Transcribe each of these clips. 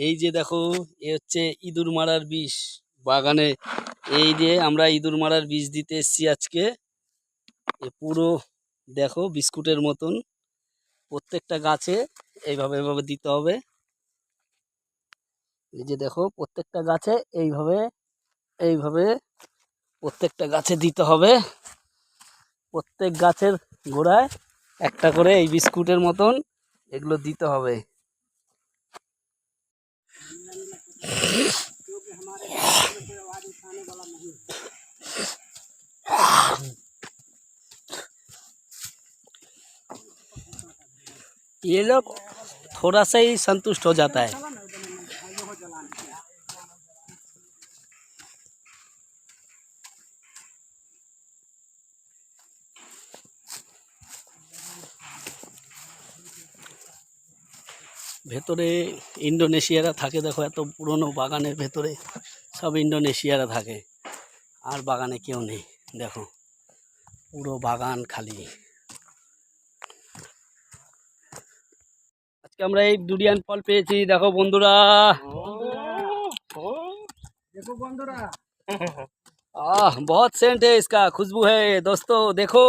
এই যে দেখো, এ হচ্ছে ইঁদুর মারার বিষ বাগানে। এই যে আমরা ইঁদুর মারার বিষ দিতে এসছি আজকে। এ পুরো দেখো বিস্কুটের মতন, প্রত্যেকটা গাছে এইভাবে এইভাবে দিতে হবে। এই যে দেখো প্রত্যেকটা গাছে এইভাবে এইভাবে প্রত্যেকটা গাছে দিতে হবে। প্রত্যেক গাছের গোড়ায় একটা করে এই বিস্কুটের মতন এগুলো দিতে হবে। ये लोग थोड़ा सा ही संतुष्ट हो जाता है। ভেতরে ইন্দোনেশিয়ারা থাকে, দেখো এত পুরনো বাগানের ভেতরে সব ইন্দোনেশিয়ারা থাকে, আর বাগানে কেউ নেই। দেখো পুরো বাগান খালি। আজকে আমরা এই ডুরিয়ান ফল পেয়েছি, দেখো বন্ধুরা। देखो बंदरा बहुत सेंट है इसका, खुशबू है दोस्तों। देखो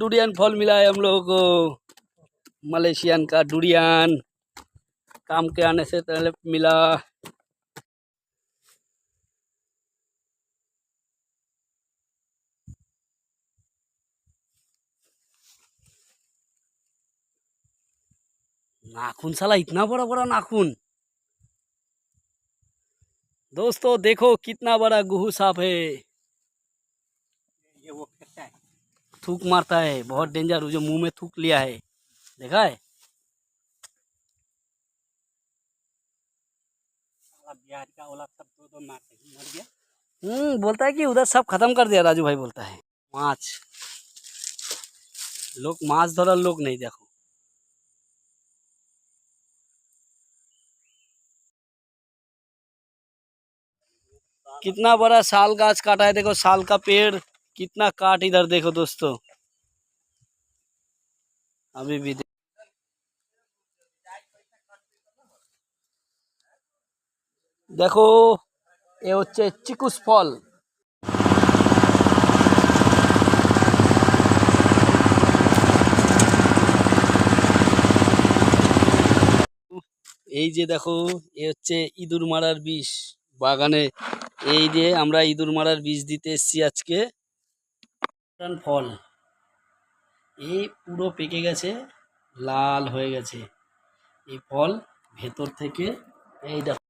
डुरियन फल मिला है हम लोगों को, मलेशियन का डुरियन, काम के आने से पहले मिला। नाखून साला, इतना बड़ा बड़ा नाखून। दोस्तों देखो कितना बड़ा गुहू सांप है, ये वो फेंकता है, थूक मारता है, बहुत डेंजर। जो मुंह में थूक लिया है, देखा है। बिहार का ओला सब दो मारते ही मर गया। बोलता है कि उधर सब खत्म कर दिया, राजू भाई बोलता है। माछ, लोग माछ धरार लोग नहीं, देखो कितना बड़ा साल गाछ काटा है। देखो साल का पेड़ कितना काट, इधर देखो दोस्तों, अभी भी देखो ये হচ্ছে চিকুস ফল। এই যে দেখো, এ হচ্ছে ইঁদুর মারার বিষ বাগানে। এই যে আমরা ইঁদুর মারার বিষ দিতে এসছি আজকে। ফল এই পুরো পেকে গেছে, লাল হয়ে গেছে এই ফল ভেতর থেকে। এই দেখো